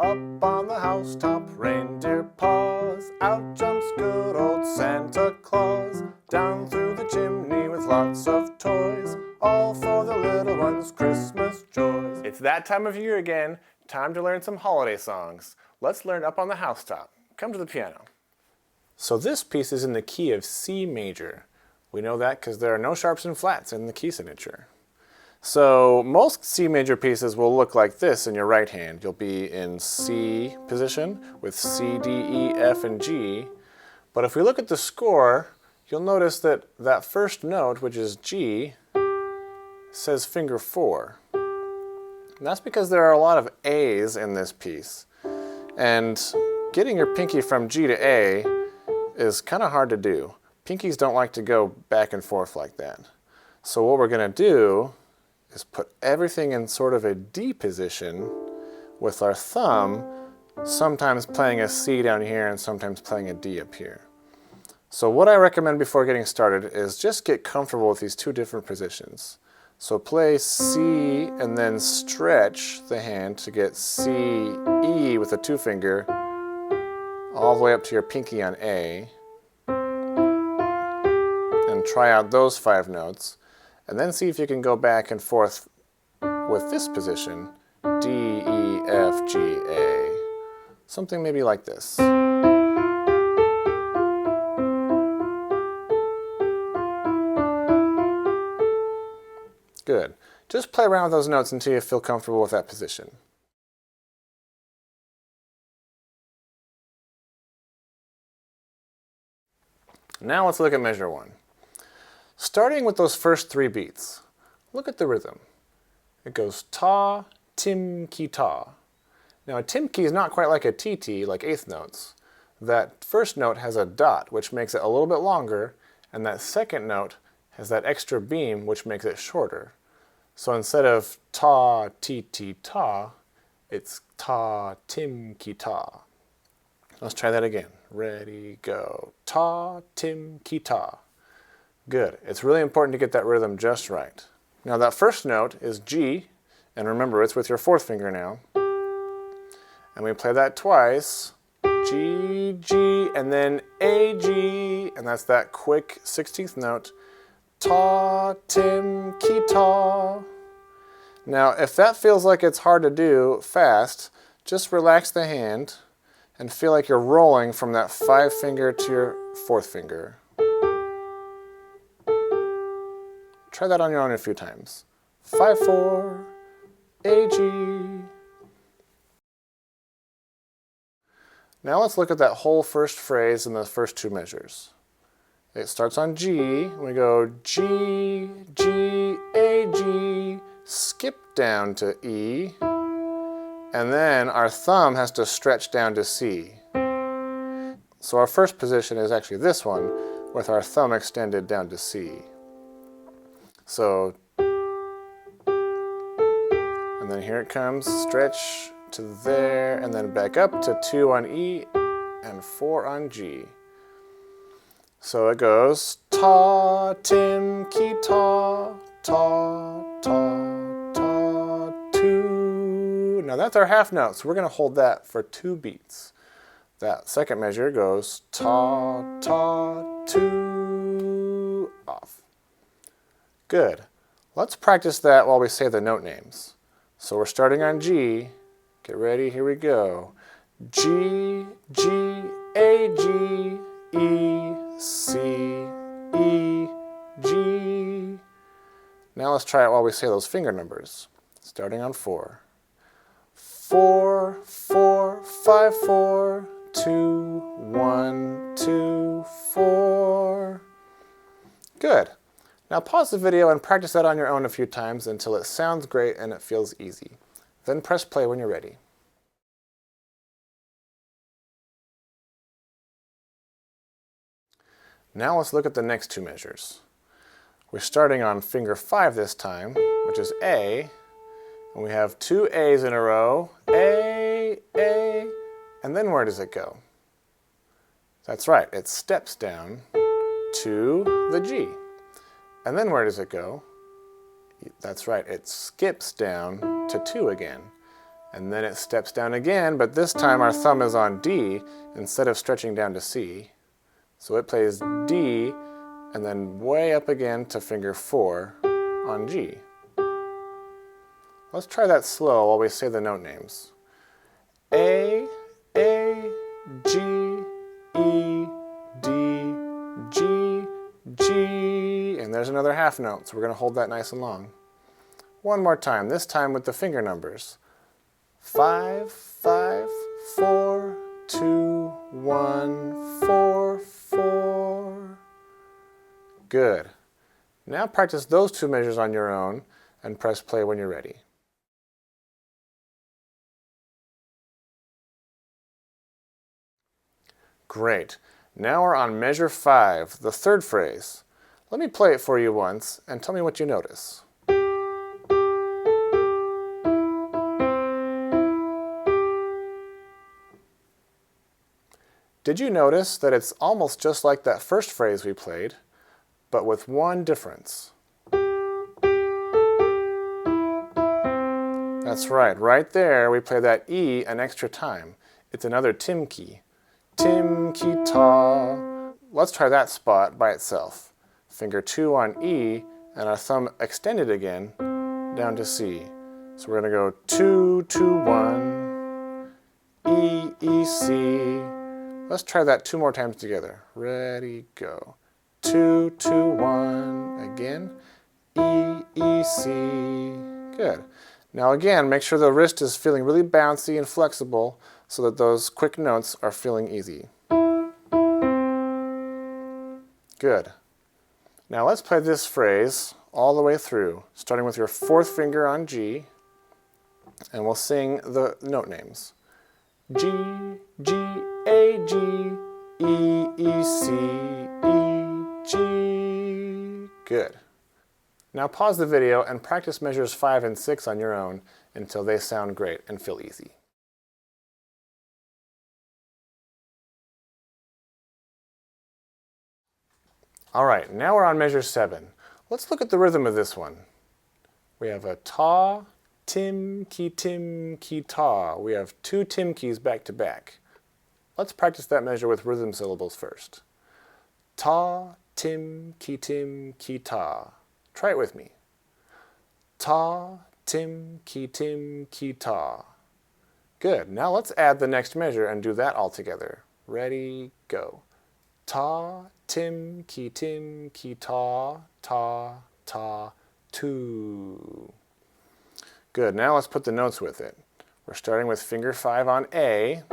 Up on the housetop, reindeer paws. Out jumps good old Santa Claus. Down through the chimney with lots of toys. All for the little ones' Christmas joys. It's that time of year again. Time to learn some holiday songs. Let's learn Up on the Housetop. Come to the piano. So this piece is in the key of C major. We know that because there are no sharps and flats in the key signature. So most C major pieces will look like this in your right hand. You'll be in C position with C, D, E, F, and G. But if we look at the score, you'll notice that that first note, which is G, says finger 4. And that's because there are a lot of A's in this piece. And getting your pinky from G to A is kind of hard to do. Pinkies don't like to go back and forth like that. So what we're going to do is put everything in sort of a D position with our thumb sometimes playing a C down here and sometimes playing a D up here. So what I recommend before getting started is just get comfortable with these two different positions. So play C and then stretch the hand to get C, E with a 2 finger all the way up to your pinky on A. And try out those 5 notes. And then see if you can go back and forth with this position, D, E, F, G, A. Something maybe like this. Good. Just play around with those notes until you feel comfortable with that position. Now let's look at measure 1. Starting with those first 3 beats, look at the rhythm. It goes ta, tim, ki, ta. Now a tim key is not quite like a TT, like 8th notes. That first note has a dot, which makes it a little bit longer, and that second note has that extra beam, which makes it shorter. So instead of ta, ti, ti, ta, it's ta, tim, ki, ta. Let's try that again. Ready, go. Ta, tim, ki, ta. Good. It's really important to get that rhythm just right. Now that first note is G, and remember it's with your 4th finger now. And we play that twice. G, G, and then A, G, and that's that quick 16th note. Ta, tim, ki, ta. Now if that feels like it's hard to do fast, just relax the hand and feel like you're rolling from that 5 finger to your 4th finger. Try that on your own a few times. 5, 4, A, G. Now let's look at that whole first phrase in the first 2 measures. It starts on G, and we go G, G, A, G, skip down to E, and then our thumb has to stretch down to C. So our first position is actually this one, with our thumb extended down to C. So, and then here it comes, stretch to there, and then back up to 2 on E and 4 on G. So it goes ta, tim, ki, ta, ta, ta, ta, 2. Now that's our half note, so we're going to hold that for 2 beats. That second measure goes ta, ta, 2, off. Good. Let's practice that while we say the note names. So we're starting on G. Get ready, here we go. G, G, A, G, E, C, E, G. Now let's try it while we say those finger numbers. Starting on 4. 4, 4, 5, 4, 2, 1, 2, 4. Good. Now pause the video and practice that on your own a few times until it sounds great and it feels easy. Then press play when you're ready. Now let's look at the next 2 measures. We're starting on finger 5 this time, which is A, and we have 2 A's in a row. A, and then where does it go? That's right, it steps down to the G. And then where does it go? That's right, it skips down to 2 again. And then it steps down again, but this time our thumb is on D instead of stretching down to C. So it plays D and then way up again to finger 4 on G. Let's try that slow while we say the note names. A, G, E, D, G, G. And there's another half note, so we're going to hold that nice and long. One more time, this time with the finger numbers. 5, 5, 4, 2, 1, 4, 4. Good. Now practice those two measures on your own and press play when you're ready. Great. Now we're on measure 5, the third phrase. Let me play it for you once and tell me what you notice. Did you notice that it's almost just like that first phrase we played, but with one difference? That's right there we play that E an extra time. It's another tim key. Tim, ki, ta. Let's try that spot by itself. Finger 2 on E, and our thumb extended again down to C. So we're going to go 2, 2, 1, E, E, C. Let's try that 2 more times together. Ready, go. 2, 2, 1, again. E, E, C. Good. Now again, make sure the wrist is feeling really bouncy and flexible so that those quick notes are feeling easy. Good. Now let's play this phrase all the way through, starting with your 4th finger on G, and we'll sing the note names. G, G, A, G, E, E, C, E, G. Good. Now pause the video and practice measures 5 and 6 on your own until they sound great and feel easy. All right, now we're on measure 7. Let's look at the rhythm of this one. We have a ta, tim, ki, ta. We have 2 tim keys back to back. Let's practice that measure with rhythm syllables first. Ta, tim, ki, ta. Try it with me. Ta, tim, ki, ta. Good. Now let's add the next measure and do that all together. Ready, go. Ta, tim, ki, ta, ta, 2. Good. Now let's put the notes with it. We're starting with finger 5 on A.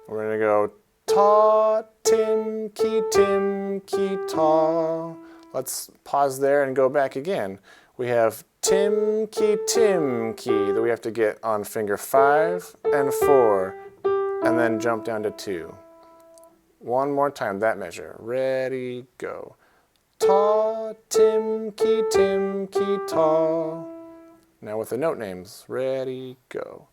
We're going to go ta, tim, ki, ta. Let's pause there and go back again. We have tim, key that we have to get on finger 5 and 4, and then jump down to 2. One more time, that measure. Ready, go. Ta, tim, key, ta. Now with the note names. Ready, go.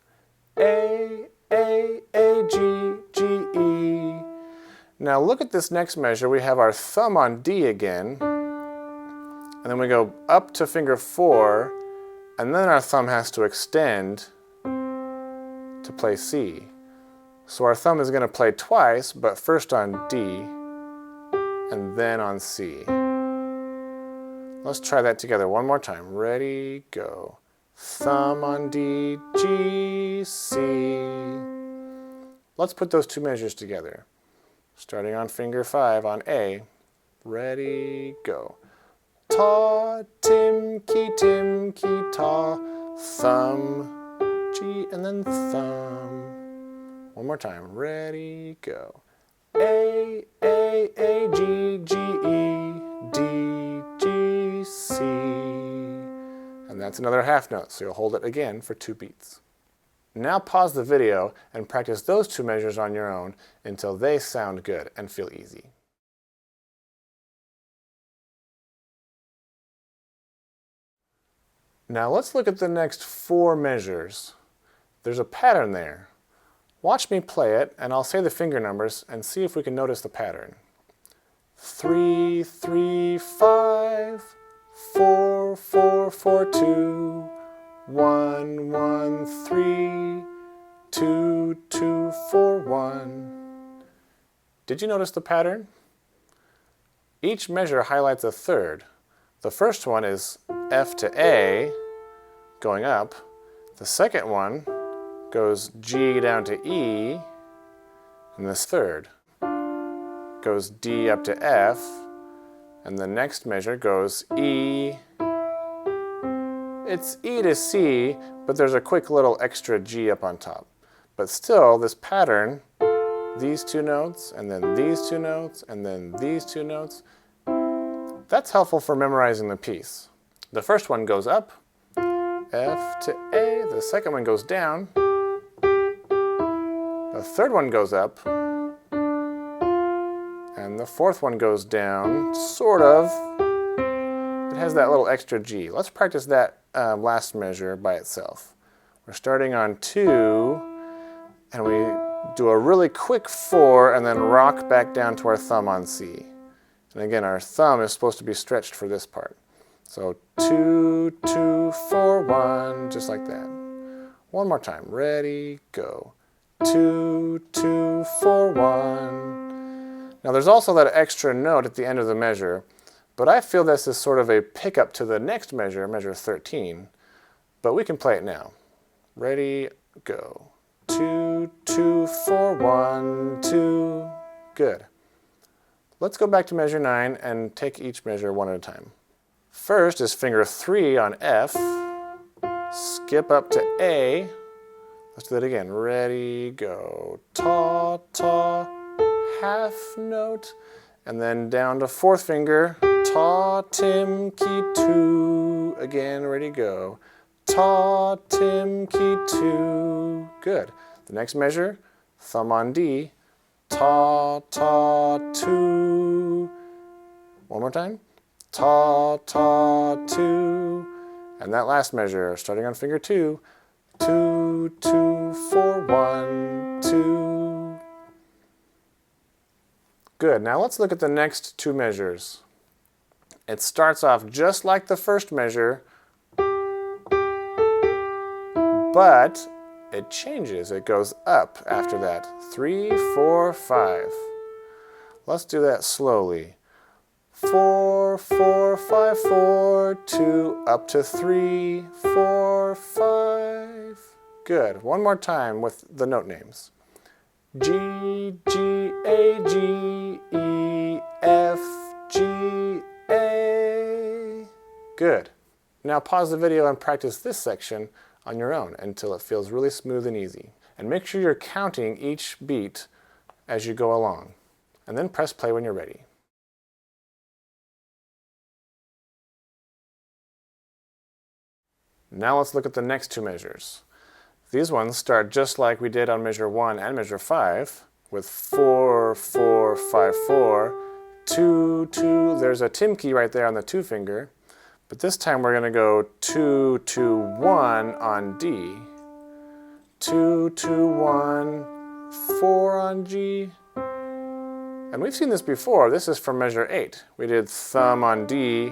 A, G, G, E. Now look at this next measure. We have our thumb on D again. And then we go up to finger 4, and then our thumb has to extend to play C. So our thumb is going to play twice, but first on D, and then on C. Let's try that together one more time. Ready, go. Thumb on D, G, C. Let's put those 2 measures together. Starting on finger 5 on A. Ready, go. Ta, tim, ki, ta, thumb, G, and then thumb. One more time. Ready, go. A, G, G, E, D, G, C. And that's another half note, so you'll hold it again for 2 beats. Now pause the video and practice those 2 measures on your own until they sound good and feel easy. Now let's look at the next 4 measures. There's a pattern there. Watch me play it, and I'll say the finger numbers and see if we can notice the pattern. 3, 3, 5, 4, 4, 4, 2, 1, 1, 3, 2, 2, 4, 1. Did you notice the pattern? Each measure highlights a third. The first one is F to A, going up. The second one goes G down to E, and this third goes D up to F, and the next measure goes E. It's E to C, but there's a quick little extra G up on top. But still, this pattern, these two notes, and then these two notes, and then these two notes, that's helpful for memorizing the piece. The first one goes up, F to A. The second one goes down. The third one goes up. And the fourth one goes down, sort of. It has that little extra G. Let's practice that last measure by itself. We're starting on 2, and we do a really quick 4, and then rock back down to our thumb on C. And again, our thumb is supposed to be stretched for this part. So 2, 2, 4, 1, just like that. One more time. Ready, go. 2, 2, 4, 1. Now there's also that extra note at the end of the measure, but I feel this is sort of a pickup to the next measure, measure 13. But we can play it now. Ready, go. 2, 2, 4, 1, 2. Good. Let's go back to measure 9 and take each measure one at a time. First is finger 3 on F. Skip up to A. Let's do that again. Ready, go. Ta, ta, half note. And then down to 4th finger. Ta, tim, ki, 2. Again, ready, go. Ta, tim, ki, 2. Good. The next measure, thumb on D. Ta, ta, 2. One more time. Ta, ta, 2. And that last measure, starting on finger 2. 2, 2, 4, 1, 2. Good. Now let's look at the next two measures. It starts off just like the first measure, but it changes. It goes up after that. 3, 4, 5. Let's do that slowly. 4, 4, 5, 4, 2, up to 3, 4, 5. Good. One more time with the note names. G, G, A, G, E, F, G, A. Good. Now pause the video and practice this section on your own until it feels really smooth and easy. And make sure you're counting each beat as you go along. And then press play when you're ready. Now let's look at the next two measures. These ones start just like we did on measure 1 and measure 5, with 4, 4, 5, 4, 2, 2. There's a tim key right there on the 2 finger. But this time we're going to go 2, 2, 1 on D. 2, 2, 1, 4 on G. And we've seen this before. This is from measure 8. We did thumb on D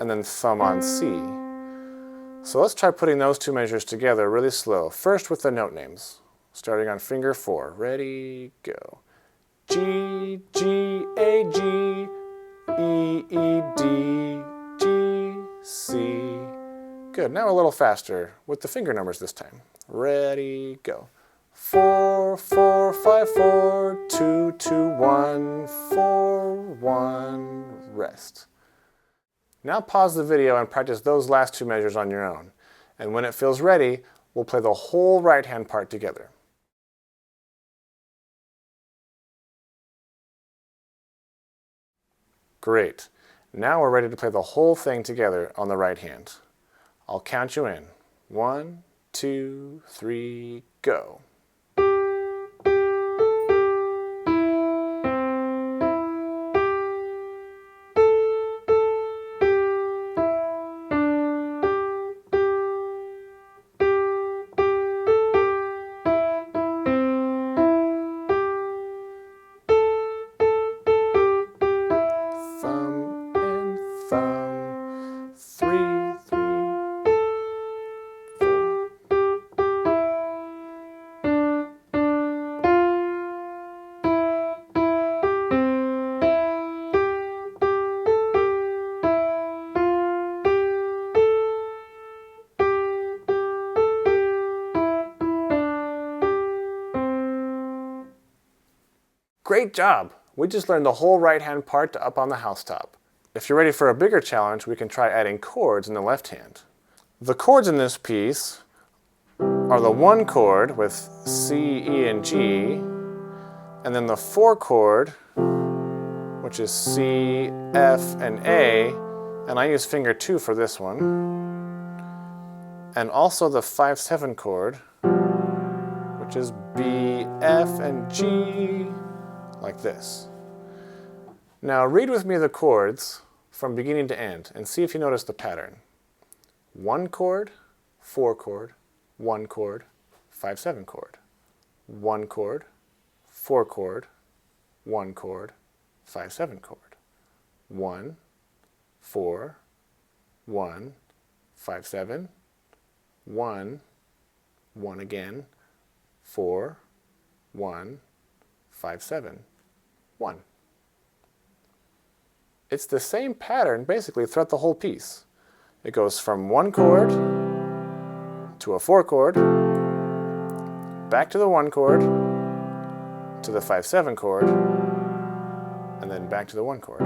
and then thumb on C. So let's try putting those two measures together really slow. First with the note names, starting on finger 4. Ready, go. G, G, A, G, E, E, D, G, C. Good, now a little faster with the finger numbers this time. Ready, go. 4, 4, 5, 4, 2, 2, 1, 4, 1, rest. Now pause the video and practice those last two measures on your own. And when it feels ready, we'll play the whole right hand part together. Great. Now we're ready to play the whole thing together on the right hand. I'll count you in. 1, 2, 3, go. Great job! We just learned the whole right-hand part to Up on the Housetop. If you're ready for a bigger challenge, we can try adding chords in the left hand. The chords in this piece are the 1 chord with C, E, and G, and then the 4 chord, which is C, F, and A, and I use finger 2 for this one, and also the 5/7 chord, which is B, F, and G, like this. Now read with me the chords from beginning to end and see if you notice the pattern. 1 chord, 4 chord, 1 chord, 5/7 chord. 1 chord, 4 chord, 1 chord, 5/7 chord. 1, 4, 1, 5/7, 1, 1 again, 4, 1, 5/7, 1. It's the same pattern basically throughout the whole piece. It goes from 1 chord to a 4 chord, back to the 1 chord, to the 5/7 chord, and then back to the 1 chord.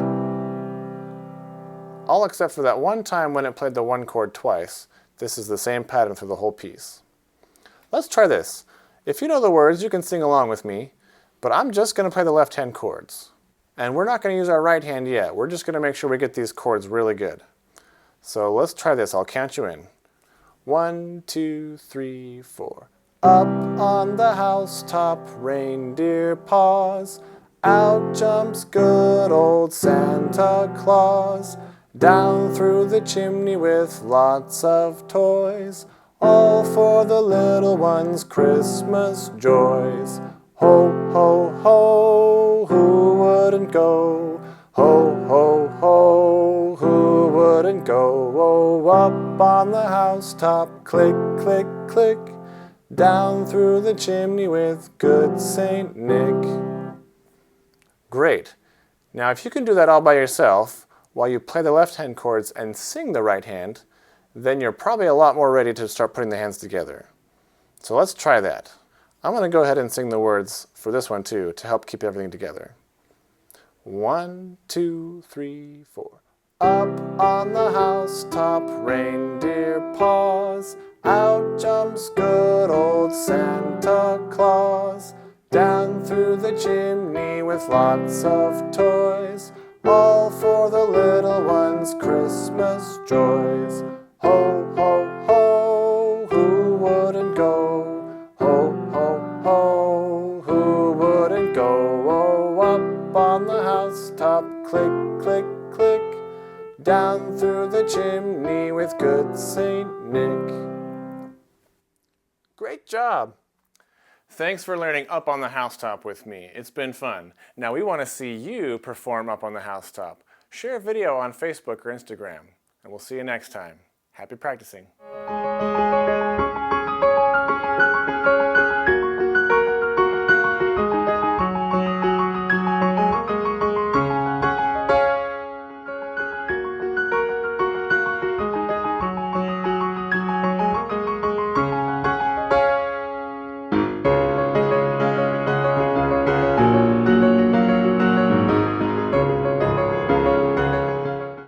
All except for that one time when it played the 1 chord twice. This is the same pattern through the whole piece. Let's try this. If you know the words, you can sing along with me, but I'm just going to play the left-hand chords. And we're not going to use our right hand yet. We're just going to make sure we get these chords really good. So let's try this. I'll count you in. 1, 2, 3, 4. Up on the housetop, reindeer paws. Out jumps good old Santa Claus. Down through the chimney with lots of toys. All for the little ones' Christmas joys. Ho, ho, ho, who wouldn't go? Ho, ho, ho, who wouldn't go? Oh, up on the housetop, click, click, click. Down through the chimney with good Saint Nick. Great. Now if you can do that all by yourself, while you play the left-hand chords and sing the right hand, then you're probably a lot more ready to start putting the hands together. So let's try that. I'm going to go ahead and sing the words for this one too, to help keep everything together. 1, 2, 3, 4. Up on the housetop, reindeer paws. Out jumps good old Santa Claus. Down through the chimney with lots of toys. All for the little ones' Christmas joys. Ho, ho, ho, who wouldn't go? Ho, ho, ho, who wouldn't go? Oh, up on the housetop, click, click, click. Down through the chimney with good Saint Nick. Great job! Thanks for learning Up on the Housetop with me. It's been fun. Now we want to see you perform Up on the Housetop. Share a video on Facebook or Instagram, and we'll see you next time. Happy practicing.